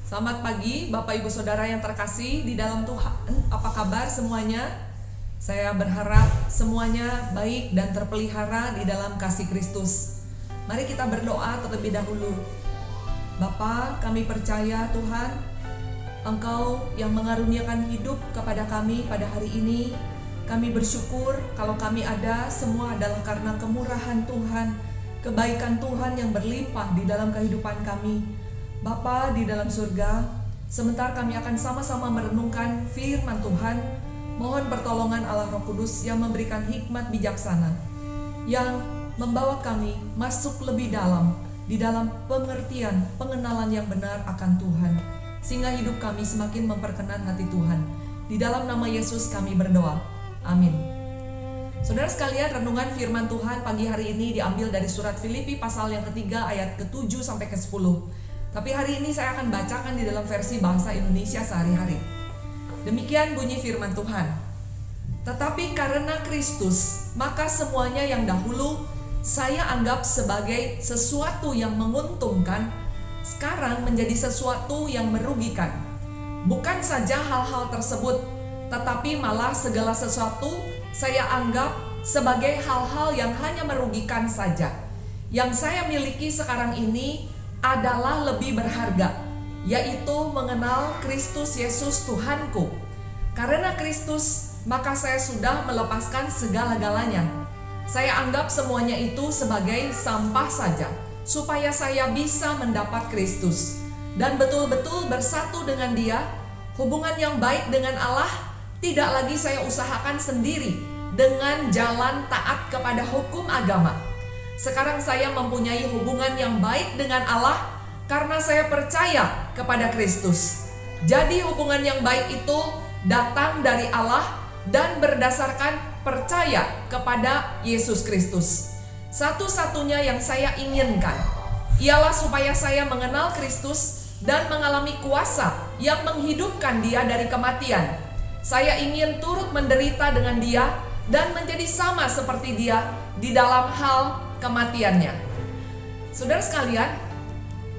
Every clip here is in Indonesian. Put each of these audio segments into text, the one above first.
Selamat pagi Bapak Ibu Saudara yang terkasih di dalam Tuhan. Apa kabar semuanya? Saya berharap semuanya baik dan terpelihara di dalam kasih Kristus. Mari kita berdoa terlebih dahulu. Bapa, kami percaya Tuhan, Engkau yang mengaruniakan hidup kepada kami pada hari ini. Kami bersyukur kalau kami ada semua adalah karena kemurahan Tuhan, kebaikan Tuhan yang berlimpah di dalam kehidupan kami. Bapa di dalam surga, sebentar kami akan sama-sama merenungkan firman Tuhan. Mohon pertolongan Allah Roh Kudus yang memberikan hikmat bijaksana, yang membawa kami masuk lebih dalam di dalam pengertian, pengenalan yang benar akan Tuhan, sehingga hidup kami semakin memperkenan hati Tuhan. Di dalam nama Yesus kami berdoa, amin. Saudara sekalian, renungan firman Tuhan pagi hari ini diambil dari surat Filipi pasal yang ketiga ayat ke-7 sampai ke-10. Tapi hari ini saya akan bacakan di dalam versi bahasa Indonesia sehari-hari. Demikian bunyi firman Tuhan. Tetapi karena Kristus, maka semuanya yang dahulu saya anggap sebagai sesuatu yang menguntungkan, sekarang menjadi sesuatu yang merugikan. Bukan saja hal-hal tersebut, tetapi malah segala sesuatu saya anggap sebagai hal-hal yang hanya merugikan saja. Yang saya miliki sekarang ini adalah lebih berharga, yaitu mengenal Kristus Yesus Tuhanku. Karena Kristus, maka saya sudah melepaskan segala-galanya. Saya anggap semuanya itu sebagai sampah saja, supaya saya bisa mendapat Kristus dan betul-betul bersatu dengan Dia. Hubungan yang baik dengan Allah tidak lagi saya usahakan sendiri dengan jalan taat kepada hukum agama. Sekarang saya mempunyai hubungan yang baik dengan Allah karena saya percaya kepada Kristus. Jadi hubungan yang baik itu datang dari Allah dan berdasarkan percaya kepada Yesus Kristus. Satu-satunya yang saya inginkan ialah supaya saya mengenal Kristus dan mengalami kuasa yang menghidupkan Dia dari kematian. Saya ingin turut menderita dengan Dia dan menjadi sama seperti Dia di dalam hal kematiannya. Saudara sekalian,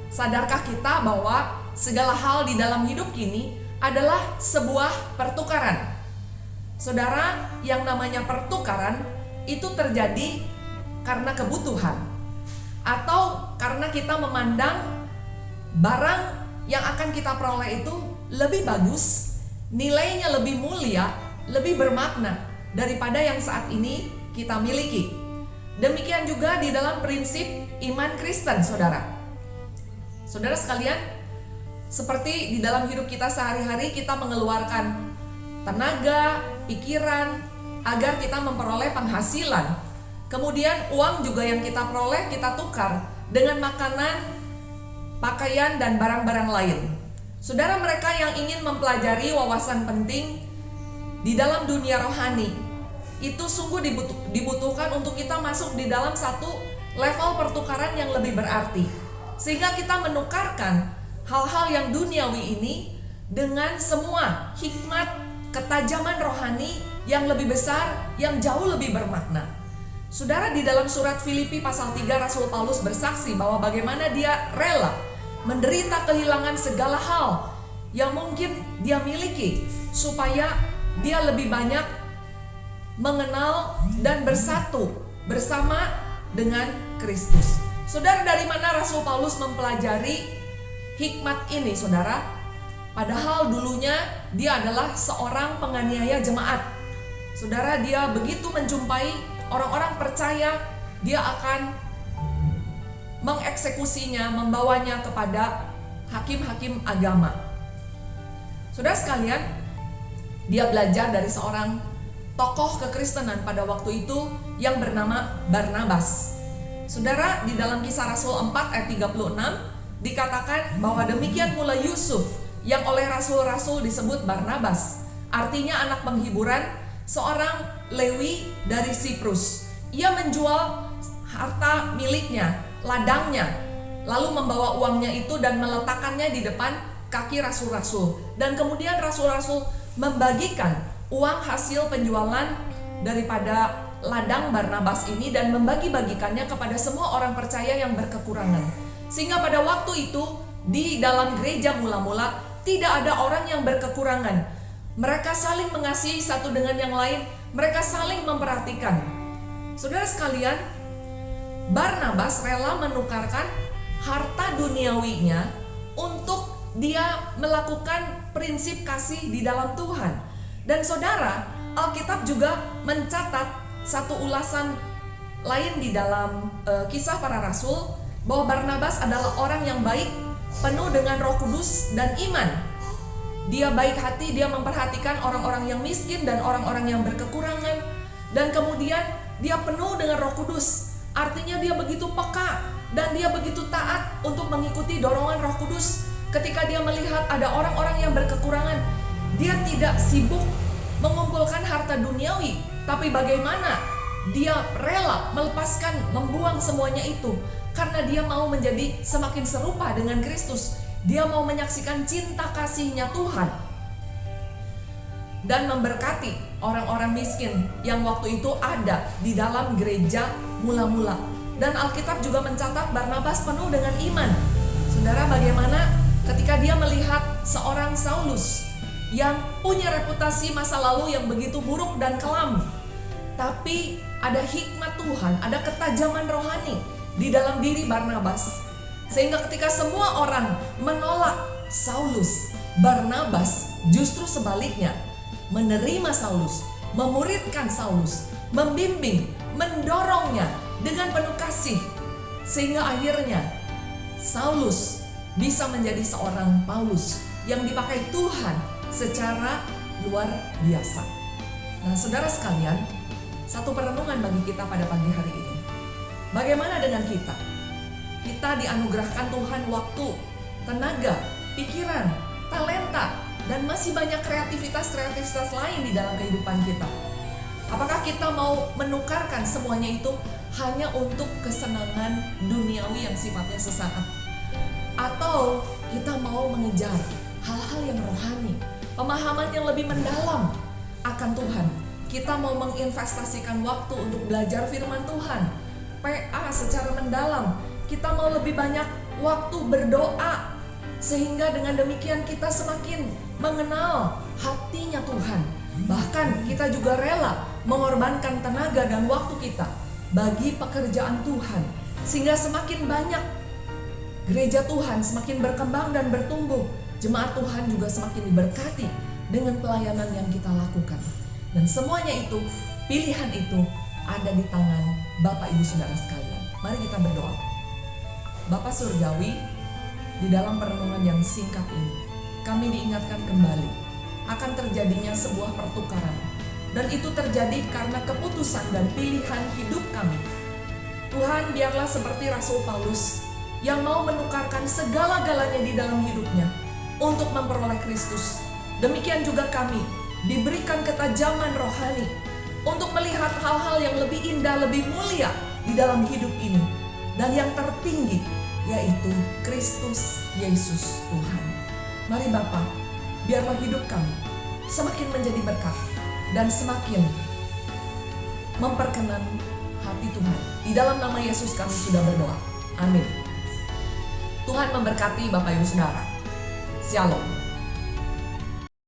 sadarkah kita bahwa segala hal di dalam hidup ini adalah sebuah pertukaran? Saudara, yang namanya pertukaran itu terjadi karena kebutuhan atau karena kita memandang barang yang akan kita peroleh itu lebih bagus, nilainya lebih mulia, lebih bermakna daripada yang saat ini kita miliki. Demikian juga di dalam prinsip iman Kristen, saudara. Saudara sekalian, seperti di dalam hidup kita sehari-hari kita mengeluarkan tenaga, pikiran agar kita memperoleh penghasilan. Kemudian uang juga yang kita peroleh kita tukar dengan makanan, pakaian, dan barang-barang lain. Saudara, mereka yang ingin mempelajari wawasan penting di dalam dunia rohani, itu sungguh dibutuhkan untuk kita masuk di dalam satu level pertukaran yang lebih berarti, sehingga kita menukarkan hal-hal yang duniawi ini dengan semua hikmat ketajaman rohani yang lebih besar, yang jauh lebih bermakna. Saudara, di dalam surat Filipi pasal 3 Rasul Paulus bersaksi bahwa bagaimana dia rela menderita kehilangan segala hal yang mungkin dia miliki supaya dia lebih banyak mengenal dan bersatu bersama dengan Kristus. Saudara, dari mana Rasul Paulus mempelajari hikmat ini, saudara? Padahal dulunya dia adalah seorang penganiaya jemaat. Saudara, dia begitu menjumpai orang-orang percaya, dia akan mengeksekusinya, membawanya kepada hakim-hakim agama. Saudara sekalian, dia belajar dari seorang tokoh kekristenan pada waktu itu yang bernama Barnabas. Saudara, di dalam Kisah Rasul 4 ayat 36 dikatakan bahwa demikian pula Yusuf yang oleh rasul-rasul disebut Barnabas, artinya anak penghiburan, seorang Lewi dari Siprus. Ia menjual harta miliknya, ladangnya, lalu membawa uangnya itu dan meletakkannya di depan kaki rasul-rasul. Dan kemudian rasul-rasul membagikan uang hasil penjualan daripada ladang Barnabas ini dan membagi-bagikannya kepada semua orang percaya yang berkekurangan. Sehingga pada waktu itu Di dalam gereja mula-mula tidak ada orang yang berkekurangan. Mereka saling mengasihi satu dengan yang lain, mereka saling memperhatikan. Saudara sekalian, Barnabas rela menukarkan harta duniawinya untuk dia melakukan prinsip kasih di dalam Tuhan. Dan saudara, Alkitab juga mencatat satu ulasan lain di dalam Kisah Para Rasul, bahwa Barnabas adalah orang yang baik, penuh dengan Roh Kudus dan iman. Dia baik hati, dia memperhatikan orang-orang yang miskin dan orang-orang yang berkekurangan. Dan kemudian dia penuh dengan Roh Kudus. Artinya dia begitu peka dan dia begitu taat untuk mengikuti dorongan Roh Kudus. Ketika dia melihat ada orang-orang yang berkekurangan, dia tidak sibuk mengumpulkan harta duniawi, tapi bagaimana dia rela melepaskan, membuang semuanya itu karena dia mau menjadi semakin serupa dengan Kristus. Dia mau menyaksikan cinta kasih-Nya Tuhan dan memberkati orang-orang miskin yang waktu itu ada di dalam gereja mula-mula. Dan Alkitab juga mencatat Barnabas penuh dengan iman. Saudara, bagaimana ketika dia melihat seorang Saulus yang punya reputasi masa lalu yang begitu buruk dan kelam, tapi ada hikmat Tuhan, ada ketajaman rohani di dalam diri Barnabas, sehingga ketika semua orang menolak Saulus, Barnabas justru sebaliknya menerima Saulus, memuridkan Saulus, membimbing, mendorongnya dengan penuh kasih, sehingga akhirnya Saulus bisa menjadi seorang Paulus yang dipakai Tuhan secara luar biasa. Nah, saudara sekalian, satu perenungan bagi kita pada pagi hari ini. Bagaimana dengan kita? Kita dianugerahkan Tuhan waktu, tenaga, pikiran, talenta, dan masih banyak kreativitas lain di dalam kehidupan kita. Apakah kita mau menukarkan semuanya itu hanya untuk kesenangan duniawi yang sifatnya sesaat? Atau kita mau mengejar hal-hal yang rohani, pemahaman yang lebih mendalam akan Tuhan? Kita mau menginvestasikan waktu untuk belajar firman Tuhan, PA secara mendalam. Kita mau lebih banyak waktu berdoa, sehingga dengan demikian kita semakin mengenal hatinya Tuhan. Bahkan kita juga rela mengorbankan tenaga dan waktu kita bagi pekerjaan Tuhan, sehingga semakin banyak gereja Tuhan semakin berkembang dan bertumbuh. Jemaat Tuhan juga semakin diberkati dengan pelayanan yang kita lakukan. Dan semuanya itu, pilihan itu ada di tangan Bapak Ibu Saudara sekalian. Mari kita berdoa. Bapa Surgawi, di dalam perenungan yang singkat ini, kami diingatkan kembali akan terjadinya sebuah pertukaran. Dan itu terjadi karena keputusan dan pilihan hidup kami. Tuhan, biarlah seperti Rasul Paulus yang mau menukarkan segala-galanya di dalam hidupnya untuk memperoleh Kristus. Demikian juga kami diberikan ketajaman rohani untuk melihat hal-hal yang lebih indah, lebih mulia di dalam hidup ini. Dan yang tertinggi yaitu Kristus Yesus Tuhan. Mari Bapa, biarlah hidup kami semakin menjadi berkat dan semakin memperkenan hati Tuhan. Di dalam nama Yesus kami sudah berdoa. Amin. Tuhan memberkati Bapak Ibu Saudara. Shalom.